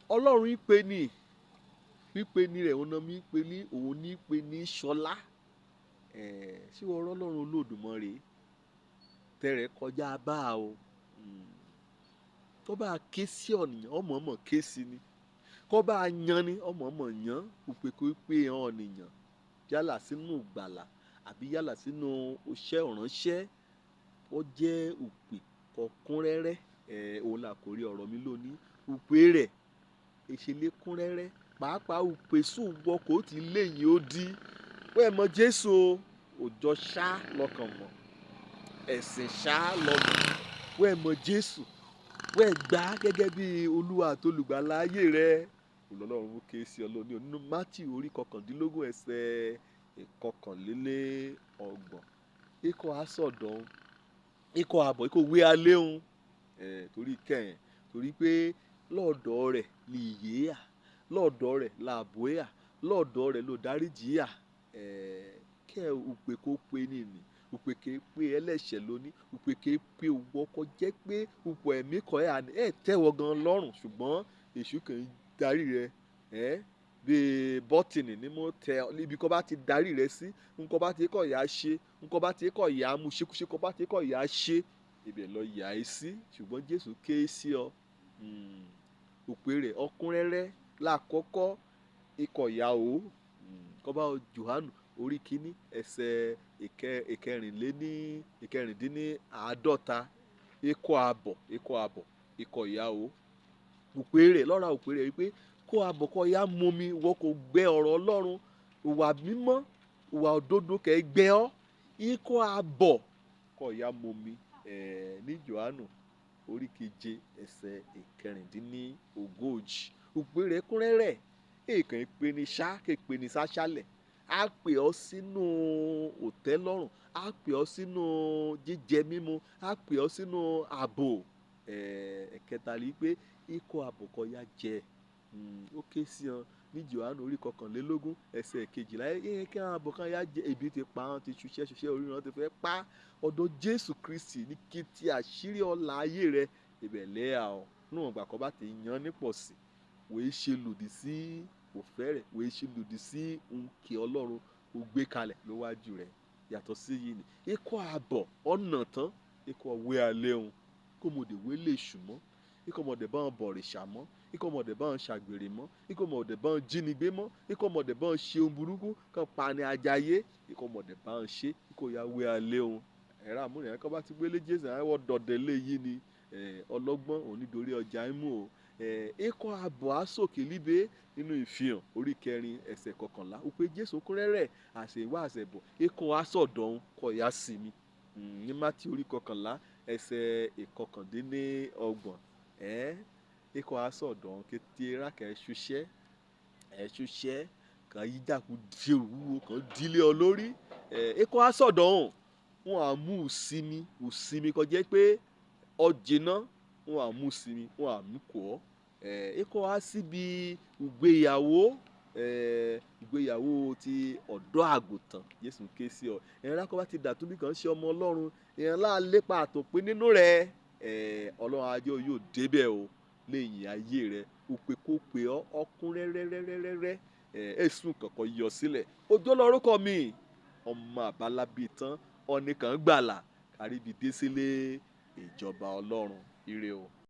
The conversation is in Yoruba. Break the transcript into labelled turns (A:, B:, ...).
A: Ọlọ́run ìpè ní pípe ní rẹ̀ òun náà mi pè ní òun ní pè ní ṣọlá. Ṣé wọ́n rọ́ Ọlọ́run Olódùmarè tẹ̀rẹ̀ kọjá bá o. Tó bá ké sí ọ̀nìyàn ọmọọmọ ké sí ni, kó bá yan ni ọmọọmọ yan òpè kó pé hàn ọ̀nìyàn yálà sínú ìgbàlà àbí yálà sínú iṣẹ́ ìránṣẹ́. Ó jẹ́ òpè kọkúnrẹ́rẹ́. Òun là kò rí ọ̀rọ̀ mi lónìí. Òpè rẹ̀ ìṣẹ̀lẹ̀ kúnrẹ́rẹ́ pàápàá òpè sùn wọ kò tí léyìn ó di wẹ́ẹ̀ mọ Jésù òjò ṣá lọ́kàn mọ́ ẹ̀sìn ṣá lọ́mọ wẹ́ẹ̀ mọ Jésù wẹ́ẹ̀ gbà gẹ́gẹ́ bí Olúwa àti olùgbàlà ayé rẹ̀. Ọlọ́run ké sí ọlọ́ni nínú Mátíù orí 19 ẹsẹ̀ 21. Ikọ̀ asọ̀dọ̀ ikọ̀ àbọ̀ ikọ̀ wé alẹ́ òun torí kẹ́hìn torí pé lọ́ọ̀dọ̀ rẹ̀ lè yé à lọ́ọ̀dọ̀ rẹ̀ làbò à lọ́ọ̀dọ̀ rẹ̀ ló dáríjì à. Kẹ́ òpè kó pe nìní òpè ké pé ẹlẹ́ṣẹ̀ lóní òpè ké pé òwò ọkọ̀ jẹ́ pé òpò ẹ̀mí kọ̀ ẹ̀ tẹ́wọ̀ gan lọ́rùn ṣùgbọ́n èṣù kàn ń darí rẹ̀ bí bọ́tìnì ni mo tẹ níbi kó bá ti darí rẹ̀ sí nǹkan bá ti kọ̀ yà á ṣe nǹkan bá ti kọ̀ yà á mú ṣekúṣe kó bá ti kọ̀ yà á ṣe ibẹ̀ lọ yà á sí ṣùgbọ́n Jésù ké sí ọ. Òpè rẹ̀ ọkúnrẹ́rẹ́ lákọ́kọ́ ikọ̀ yà ó kó bá Jòhánù orí 1 ẹsẹ̀ ìkẹrìndínláàádọ́ta ikọ̀ àbọ̀ ikọ̀ yà ó. Òpè rẹ̀ lọ́ra òpè rẹ̀ wípé kó àbọ̀ kó yá mú mi wọ́n kò gbẹ ọ̀rọ̀ Ọlọ́run ìwà mímọ́ ìwà òdodo kẹ́ gbẹ ọ́ ikọ̀ àbọ̀ kó yá mú mi ní Jòhánù orí 7 ẹsẹ̀ 36. Òpè rẹ̀ kúnrẹ́rẹ́ èèkàn ìpè ní ṣá kéèpè ní sáṣálẹ̀ á pè ọ́ sínú òtẹ́lọ́rùn á pè ọ́ sínú jíjẹ mímu á pè ọ́ sínú ààbò. Ẹ̀kẹta rí pé ikọ̀ àbọ̀ kó yá jẹ ó ké sí ọ ní Jòhánù orí 21 ẹsẹ̀ 12 kí àwọn àbọ̀ kan yá jẹ ebi ti pa wọn ti ṣuṣẹ́ orí wọn ti fẹ́ pa ọ̀dọ̀ Jésù Kristi ní kí ti àṣírí ọ̀la ayé rẹ ibẹ̀ lẹ́yà ọ́ níwọ̀n ìgbà kan bá ti yan nípò sí wòye ṣe lòdì sí òfẹ́ rẹ̀ wòye ṣe lòdì sí nkè Ọlọ́run ó gbé kalẹ̀ lówájú rẹ̀ yàtọ̀ sí yìí ni ikọ̀ àbọ̀ ọ̀nà tán ikọ̀ wé alẹ́ òun kó mo dé wé lè ṣùmọ́ ikọ̀ mọ̀dẹ̀ bá wọn bọ̀rìṣà mọ́ ikọ̀ mọ̀dẹ̀ bá wọn ṣàgbèrè mọ́ ikọ̀ mọ̀dẹ̀ bá wọn jínigbé mọ́ ikọ̀ mọ̀dẹ̀ bá wọn ṣe ohun burúkú kan pani ajayé ikọ̀ mọ̀dẹ̀ bá wọn ṣe ikọ̀ ya wé alẹ́ òun. Ẹ̀rọ àmúrẹ̀ kọ́ bá ti gbélé Jésù àwọn dọ̀dẹ̀ lé yìí ni ọlọ́gbọ́n onídòrí ọjà imú o. Ikọ̀ àbọ̀ asòkè líbe nínú ìfihàn orí 4 ẹsẹ̀ 11 ó pé Jésù kúnrẹ́rẹ́ àṣẹwá àṣẹbọ̀ ikọ̀ asọ̀dọ̀ òun kọ̀ ya sí mi ní Mátíù orí 11 ẹsẹ̀ 29. Ikọ̀ asọ̀dọ̀ òun kété rákẹ́ ṣuṣẹ́ kan yí dàkú di òwúwo kan dílé ọ lórí. Ikọ̀ asọ̀dọ̀ òun wọn à mú òsinmi kọjá pé ọjìnà wọn à mú sinmi wọn à mú kọ́ ikọ̀ á síbi ìgbéyàwó ti ọ̀dọ́ àgùntàn Jésù ké sí ọ ẹ̀rọ akọ́ ti dàtú bí kan ṣe ọmọ Ọlọ́run èèyàn láàlépa àtòpé nínú rẹ̀ Ọlọ́run ajé yóò débẹ̀ o lẹ́yìn ayé rẹ̀ òpè kó pè ọ́ ọkúnrẹ́rẹ́rẹ́rẹ́rẹ́ ẹ̀sùn kankan yọ sílẹ̀ Òjó lórúkọ mi ọmọ àbálábí tán ọ̀nìkan gbàlà káríbi dé sílé ìjọba Ọlọ́run ire o.